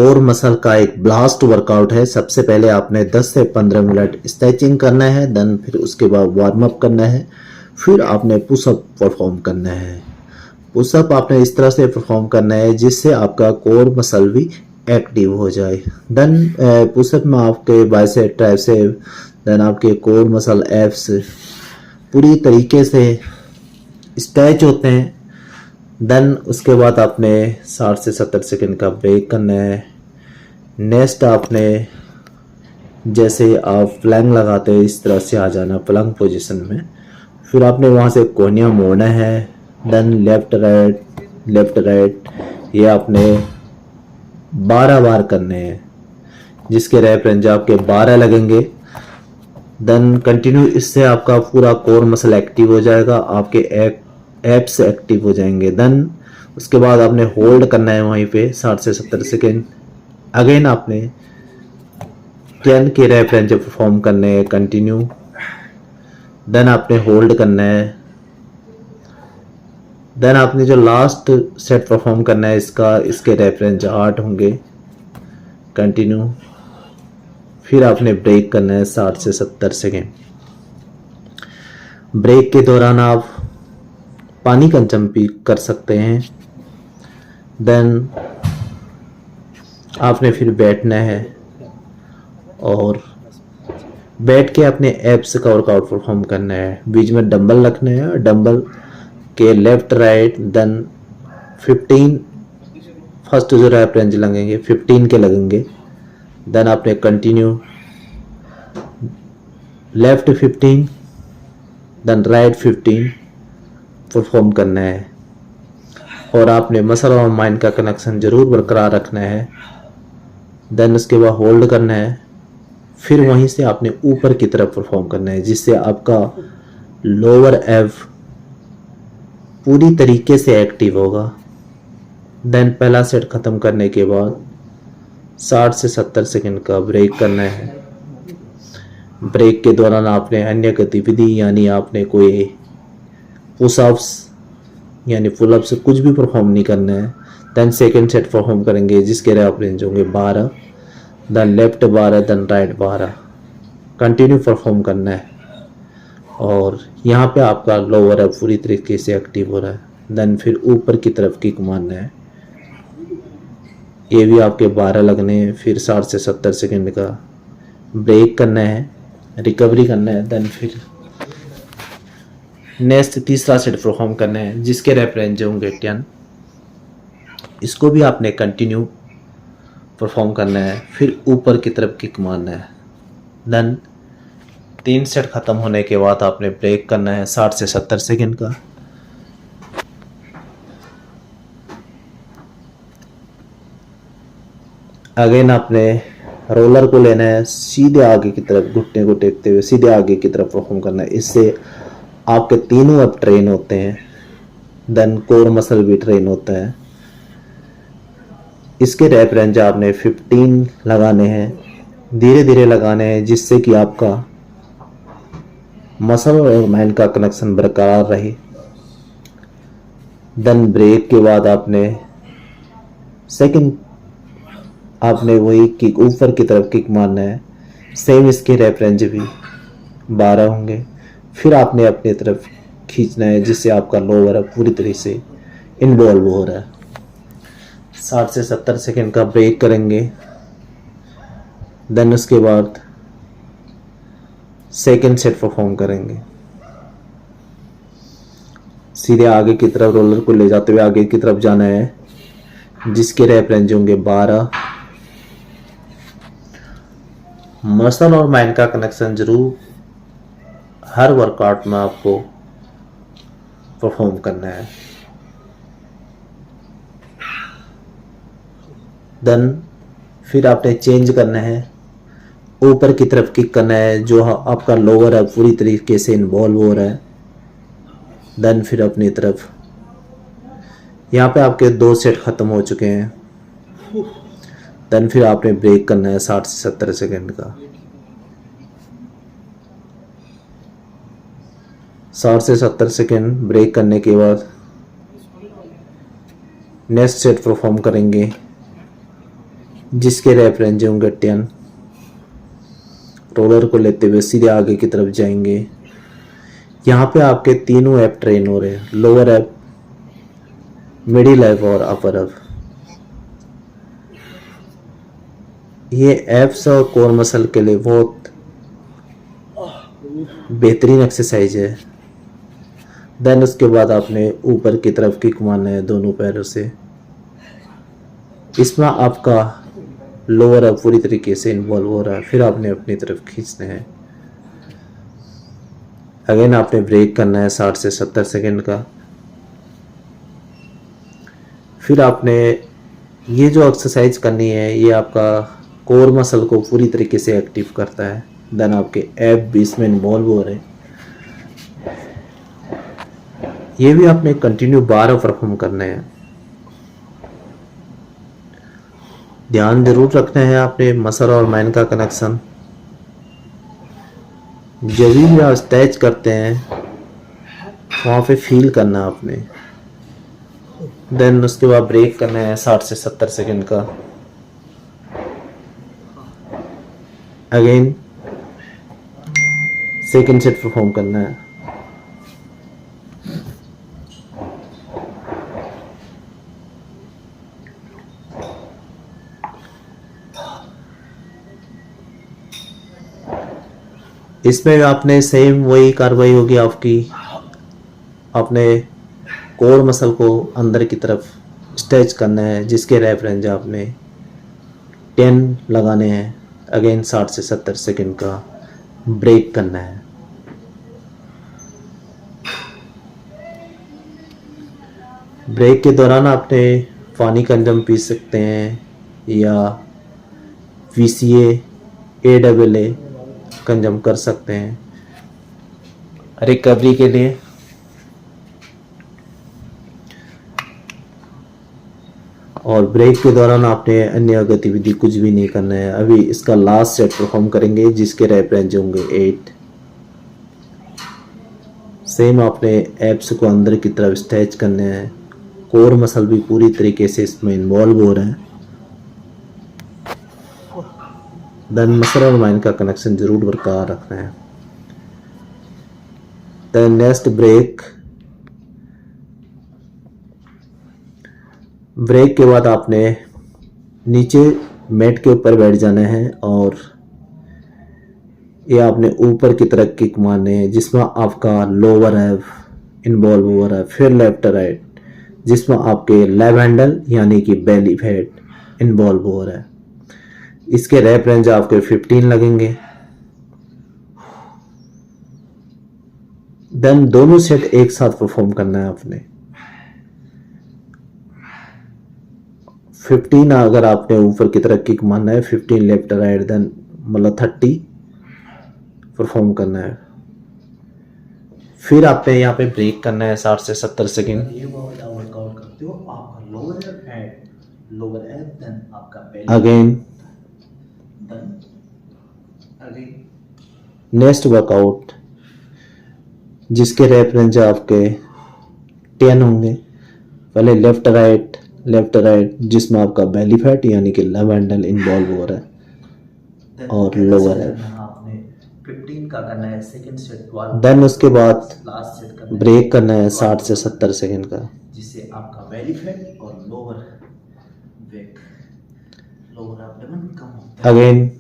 Core muscle का एक blast workout है। सबसे पहले आपने 10 से 15 मिनट स्ट्रेचिंग करना है, देन फिर उसके बाद वार्म अप करना है, फिर आपने पुशअप परफॉर्म करना है। पुशअप आपने इस तरह से परफॉर्म करना है जिससे आपका कोर मसल भी एक्टिव हो जाए। देन पुशअप में आपके बाइसेप ट्राइसेप देन आपके कोर मसल एब्स पूरी तरीके से स्ट्रेच होते हैं। देन उसके बाद आपने 60 से 70 सेकंड का ब्रेक करना है। नेक्स्ट आपने जैसे आप प्लैंक लगाते हैं इस तरह से आ जाना प्लैंक पोजीशन में, फिर आपने वहाँ से कोहनिया मोड़ना है। देन लेफ्ट राइट ये आपने 12 बार करने हैं जिसके रैप रेंज आपके 12 लगेंगे। देन कंटिन्यू, इससे आपका पूरा कोर मसल एक्टिव हो जाएगा, आपके एब्स एक्टिव हो जाएंगे। देन उसके बाद आपने होल्ड करना है वहीं पे 60 से 70 सेकेंड। अगेन आपने 10 के रैप रेंज परफॉर्म करने हैं कंटिन्यू। देन आपने होल्ड करना है। देन आपने जो लास्ट सेट परफॉर्म करना है इसके रैप रेंज 8 होंगे कंटिन्यू। फिर आपने ब्रेक करना है 60 से 70 सेकेंड। ब्रेक के दौरान आप पानी कंजम भी कर सकते हैं। देन आपने फिर बैठना है और बैठ के अपने एब्स का वर्कआउट परफॉर्म करना है। बीच में डंबल रखना है, डंबल के लेफ्ट राइट देन 15 फर्स्ट जो रैप रेंज लगेंगे 15 के लगेंगे। देन आपने continue left 15 then right 15 perform करना है। और आपने मसल और माइंड का कनेक्शन जरूर बरकरार रखना है। देन उसके बाद होल्ड करना है, फिर वहीं से आपने ऊपर की तरफ परफॉर्म करना है जिससे आपका लोअर एब पूरी तरीके से एक्टिव होगा। देन पहला सेट खत्म करने के बाद 60 से 70 सेकंड का ब्रेक करना है। ब्रेक के दौरान आपने अन्य गतिविधि यानी आपने कोई पुशअप्स यानी पुलअप्स कुछ भी परफॉर्म नहीं करना है। देन सेकंड सेट परफॉर्म करेंगे जिसके रैप रेंज होंगे 12, then left 12 then right 12 continue perform करना है। और यहाँ पे आपका लोअर एब पूरी तरीके से एक्टिव हो रहा है। देन फिर ऊपर की तरफ किक मारना है, ये भी आपके 12 लगने हैं। फिर 60 से 70 सेकंड का ब्रेक करना है, रिकवरी करना है। देन फिर नेक्स्ट तीसरा सेट परफॉर्म करना है जिसके रैप रेंज होंगे 10। इसको भी आपने कंटिन्यू परफॉर्म करना है, फिर ऊपर की तरफ किक मारना है। देन 3 सेट खत्म होने के बाद आपने ब्रेक करना है 60 से 70 सेकंड का। अगेन आपने रोलर को लेना है, सीधे आगे की तरफ घुटने को टेकते हुए सीधे आगे की तरफ परफॉर्म करना है। इससे आपके तीनों अब ट्रेन होते हैं। देन कोर मसल भी ट्रेन होता है। इसके रैप रेंज आपने 15 लगाने हैं, धीरे धीरे लगाने हैं जिससे कि आपका मसल और माइंड का कनेक्शन बरकरार रहे। देन ब्रेक के बाद आपने सेकंड आपने वही किक ऊपर की तरफ किक मारना है। सेम इसके रैप रेंज भी 12 होंगे। फिर आपने अपनी तरफ खींचना है जिससे आपका लोअर पूरी तरह से इन्वॉल्व हो रहा है। 60 से 70 सेकंड का ब्रेक करेंगे। देन उसके बाद सेकंड सेट परफॉर्म करेंगे। सीधे आगे की तरफ रोलर को ले जाते हुए आगे की तरफ जाना है जिसके रैप रेंज होंगे 12। मसल और माइंड का कनेक्शन जरूर हर वर्कआउट में आपको परफॉर्म करना है। देन फिर आपने चेंज करना है, ऊपर की तरफ किक करना है जो आपका लोअर है पूरी तरीके से इन्वॉल्व हो रहा है। देन फिर अपनी तरफ यहाँ पे आपके 2 सेट खत्म हो चुके हैं। देन फिर आपने ब्रेक करना है 60 से 70 सेकंड का। 60 से 70 सेकंड ब्रेक करने के बाद नेक्स्ट सेट परफॉर्म करेंगे। जिसके रेप रेंज होंगे 10। रोलर को लेते हुए सीधे आगे की तरफ जाएंगे। यहाँ पे आपके तीनों ऐप ट्रेन हो रहे हैं, लोअर ऐप, मिडिल ऐप और अपर ऐप। ये एप्स और कोर मसल के लिए बहुत बेहतरीन एक्सरसाइज है। देन उसके बाद आपने ऊपर की तरफ किक मारना है दोनों पैरों से। इसमें आपका लोअर ऐप पूरी तरीके से इन्वॉल्व हो रहा है। फिर आपने अपनी तरफ खींचना है। अगेन आपने ब्रेक करना है 60 से 70 सेकंड का। फिर आपने ये जो एक्सरसाइज करनी है ये आपका कोर मसल को पूरी तरीके से एक्टिव करता है। देन आपके ऐप भी इसमें इन्वॉल्व हो रहे हैं। ये भी आपने कंटिन्यू 12 परफॉर्म करने हैं। ध्यान जरूर रखना है आपने मसल और माइंड का कनेक्शन। जब भी आप स्ट्रेच करते हैं वहाँ पे फील करना आपने। देन उसके बाद ब्रेक करना है 60 से 70 सेकंड का। अगेन सेकंड सेट परफॉर्म करना है। इसमें आपने सेम वही कार्रवाई होगी आपकी। आपने कोर मसल को अंदर की तरफ स्ट्रेच करना है, जिसके रैप रेंज आपने 10 लगाने हैं। अगेन 60 से 70 सेकंड का ब्रेक करना है। ब्रेक के दौरान आपने पानी कंजम पी सकते हैं या VCA AAA कंजम कर सकते हैं रिकवरी के लिए। और ब्रेक के दौरान आपने अन्य गतिविधि कुछ भी नहीं करना है। अभी इसका लास्ट सेट परफॉर्म करेंगे जिसके रैप रेंज होंगे 8। सेम आपने एप्स को अंदर की तरफ स्ट्रेच करने हैं। कोर मसल भी पूरी तरीके से इसमें इन्वॉल्व हो रहे हैं। देन मसल और माइंड का कनेक्शन जरूर बरकरार रखना है। Then next break. ब्रेक के बाद आपने नीचे मैट के ऊपर बैठ जाना है और ये आपने ऊपर की तरफ किक मारने हैं, जिसमें आपका लोअर ऐप इन्वॉल्व हो रहा है। फिर लेफ्ट राइट, जिसमें आपके लेग हैंडल यानी कि बेली फैट इन्वॉल्व हो रहा है। इसके रैप रेंज आपके 15 लगेंगे। देन दोनों सेट एक साथ परफॉर्म करना है आपने। 15 अगर आपने ऊपर की तरफ किक मारना है, 15 लेफ्ट राइट, देन मतलब 30 परफॉर्म करना है। फिर आपने यहाँ पे ब्रेक करना है 60 से 70 सेकंड। ये वर्कआउट करते हो आपका लोअर ऐप देन आपका belly again then again next workout जिसके रैप रेंज आपके 10 होंगे। पहले लेफ्ट राइट जिसमें आपका बेली फैट यानी कि लेग हैंडल इन्वॉल्व हो रहा है और लोअर ऐप। आपने 15 का करना है सेकंड सेट। देन उसके बाद लास्ट सेट करना है ब्रेक करना है 60 से 70 सेकंड का, जिससे आपका बेली फैट और लोअर एब्डोमेन कम होता है। अगेन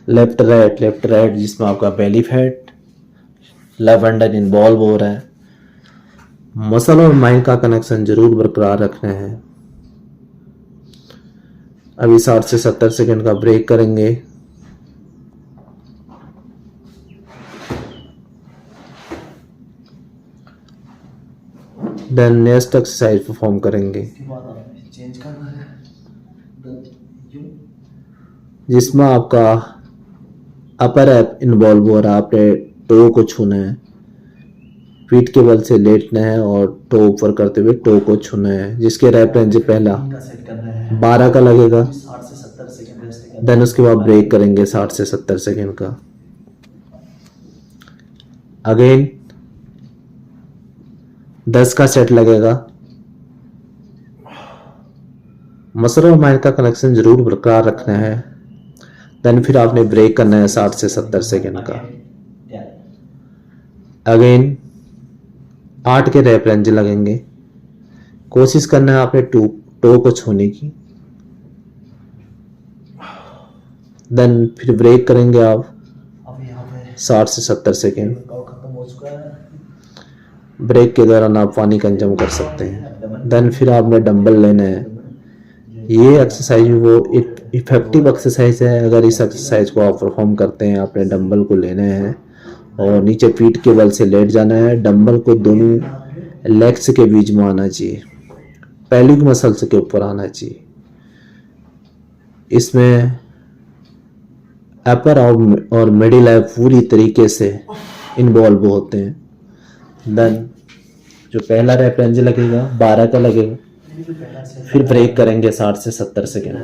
लेफ्ट राइट जिसमें आपका belly fat leg handle involve हो रहा है। मसल और माइंड का कनेक्शन जरूर बरकरार रखना है। अभी 60 से 70 सेकंड का ब्रेक करेंगे। देन नेक्स्ट एक्सरसाइज परफॉर्म करेंगे इसके बाद आपने चेंज करना है जिसमें आपका अपर ऐप इन्वॉल्व हो रहा है। आपने टो को छूना है, पीठ के बल से लेटना है और टो ऊपर करते हुए टो को छूना है, जिसके रैप रेंज पहला 12 का लगेगा। 60 से 70 सेकंड रेस्ट करना देन उसके बाद ब्रेक करेंगे 60 से 70 सेकंड का। अगेन 10 का सेट लगेगा। मसल और माइंड का कनेक्शन जरूर बरकरार रखना है। देन फिर आपने ब्रेक करना है 60 से 70 सेकेंड का। अगेन 8 के रैप रेंज लगेंगे। कोशिश करना है आपने टो को छूने की। देन फिर ब्रेक करेंगे आप अब यहाँ पे 60 से 70 सेकेंड। वर्कआउट खत्म हो चुका है। ब्रेक के दौरान आप पानी कंज्यूम कर सकते हैं। देन फिर आपने डंबल लेना है। ये एक्सरसाइज वो इफेक्टिव एक्सरसाइज है। अगर इस एक्सरसाइज को आप परफॉर्म करते हैं, आपने डंबल को लेना है और नीचे पीठ के बल से लेट जाना है। डंबल को दोनों लेग्स के बीच में आना चाहिए, पेल्विक मसल्स के ऊपर आना चाहिए। इसमें अपर और मिडिल लैब पूरी तरीके से इन्वॉल्व होते हैं। देन जो पहला रैप रेंज लगेगा 12 का लगेगा। फिर ब्रेक करेंगे 60 से 70 सेकेंड।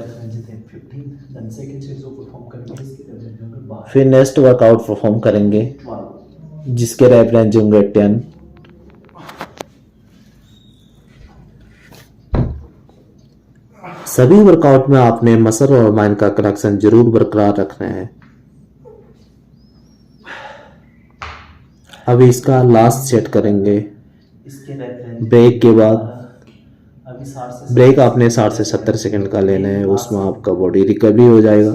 फिर नेक्स्ट वर्कआउट परफॉर्म करेंगे जिसके रैप रेंज होंगे 10। सभी वर्कआउट में आपने मसल और माइंड का कनेक्शन जरूर बरकरार रखना है। अभी इसका लास्ट सेट करेंगे। ब्रेक के बाद ब्रेक आपने 60 से 70 सेकंड का लेना है। उसमें आपका बॉडी रिकवरी हो जाएगा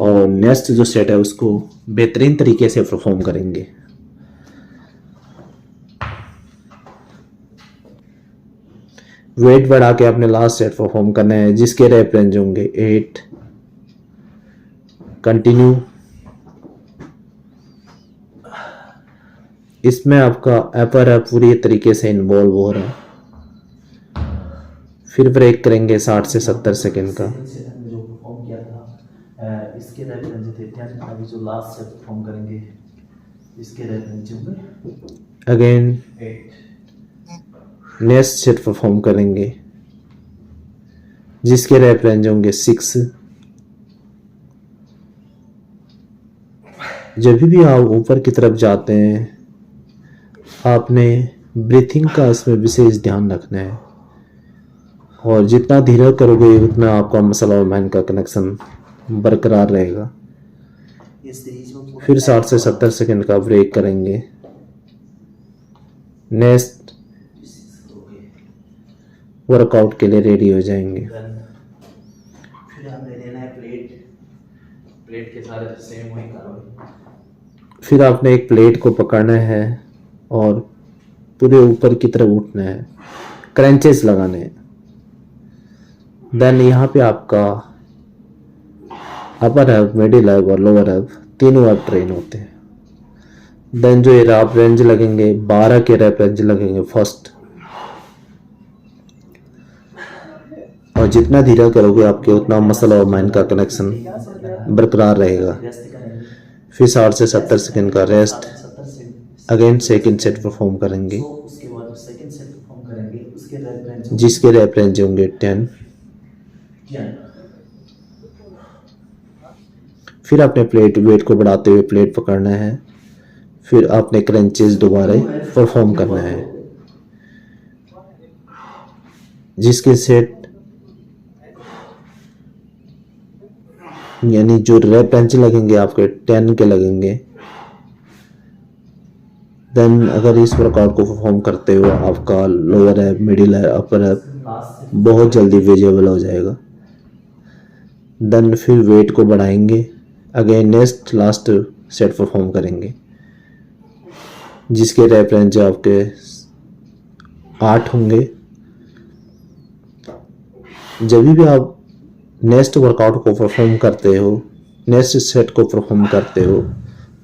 और नेक्स्ट जो सेट है उसको बेहतरीन तरीके से परफॉर्म करेंगे। वेट बढ़ा के अपने लास्ट सेट परफॉर्म करना है जिसके रैप रेंज होंगे 8। कंटिन्यू। इसमें आपका अपर है पूरी तरीके से इन्वॉल्व हो रहा है। फिर ब्रेक करेंगे 60 से 70 सेकंड का। जो परफॉर्म किया था इसके रैप रेंज थे 10। अभी जो लास्ट सेट परफॉर्म करेंगे इसके रैप रेंज होंगे अगेन 8। नेक्स्ट सेट परफॉर्म करेंगे जिसके रैप रेंज होंगे 6। जब भी आप ऊपर की तरफ जाते हैं आपने ब्रीथिंग का इसमें विशेष ध्यान रखना है और जितना धीरे करोगे उतना आपका मसल और माइंड का कनेक्शन बरकरार रहेगा। फिर 60 से 70 सेकंड का ब्रेक करेंगे। नेक्स्ट वर्कआउट के लिए रेडी हो जाएंगे। फिर हमने लेना है प्लेट के सारे सेम वही करो। फिर आपने एक प्लेट को पकड़ना है और पूरे ऊपर की तरफ उठना है, क्रंचेस लगाने हैं। देन यहाँ पे आपका अपर हैब, मिडिल हैब और लोअर हैब तीनों हैब ट्रेन होते हैं। देन जो ये रैप रेंज लगेंगे 12 के रैप रेंज लगेंगे फर्स्ट, और जितना धीरे करोगे आपके उतना मसल और माइंड का कनेक्शन बरकरार रहेगा। फिर 60 से 70 सेकंड का rest. Again second set perform करेंगे उसके बाद सेकंड सेट परफॉर्म करेंगे उसके रैप रेंज जिसके रैप रेंज होंगे 10। फिर आपने वेट को बढ़ाते हुए प्लेट पकड़ना है। फिर आपने क्रंचेस दोबारा परफॉर्म करना है जिसके सेट यानी जो रैप रेंज लगेंगे आपके 10 के लगेंगे। देन अगर इस वर्कआउट को परफॉर्म करते हो आपका लोअर है, मिडिल है, अपर है बहुत जल्दी विजिबल हो जाएगा। देन फिर वेट को बढ़ाएंगे। Again next last set perform करेंगे जिसके रैप रेंज आपके 8 होंगे। जब भी आप नेक्स्ट वर्कआउट को परफॉर्म करते हो, नेक्स्ट सेट को परफॉर्म करते हो,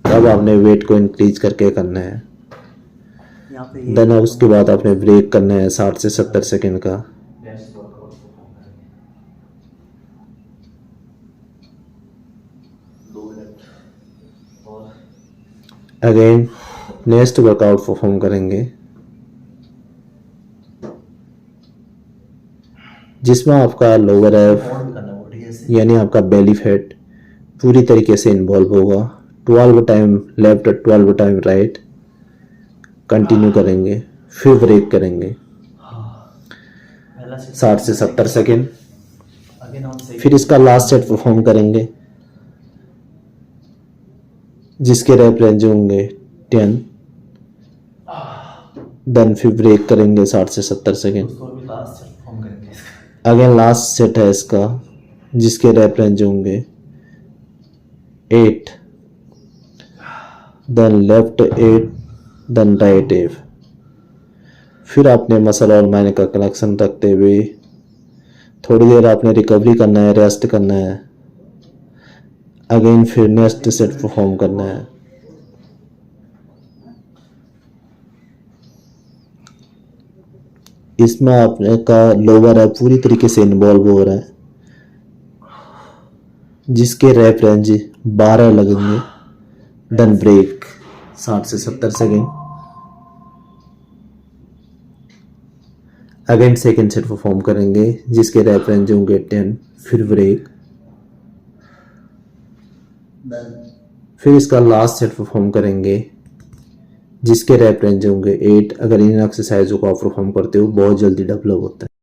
तब आपने वेट को इंक्रीज करके करना है। देन उसके बाद आपने ब्रेक करना है 60 से 70 सेकंड का। अगेन नेक्स्ट वर्कआउट परफॉर्म करेंगे जिसमें आपका लोअर है यानी आपका बेली फैट पूरी तरीके से इन्वॉल्व होगा। 12 time left, 12 time right continue करेंगे। फिर ब्रेक करेंगे 60 से 70 सेकेंड। अगेन ऑन सेकंड फिर इसका लास्ट सेट परफॉर्म करेंगे जिसके रैप रेंज होंगे 10। देन फिर ब्रेक करेंगे 60 से 70 सेकेंड। उसको भी लास्ट सेट परफॉर्म करेंगे इसका। अगेन लास्ट सेट है इसका जिसके रैप रेंज होंगे 8। Then left 8 then right 8। फिर आपने मसल और माइंड का कनेक्शन रखते हुए थोड़ी देर आपने रिकवरी करना है, रेस्ट करना है। अगेन फिर नेक्स्ट सेट परफॉर्म करना है। इसमें आपने का लोअर है पूरी तरीके से इन्वॉल्व हो रहा है जिसके रैप रेंज 12 लगेंगे। देन ब्रेक 60 से 70 second. Again second set perform करेंगे जिसके रैप रेंज होंगे 10। फिर ब्रेक, फिर इसका लास्ट सेट परफॉर्म करेंगे जिसके रैप रेंज होंगे 8। अगर इन एक्सरसाइजों को आप परफॉर्म करते हो बहुत जल्दी डेवलप होता है।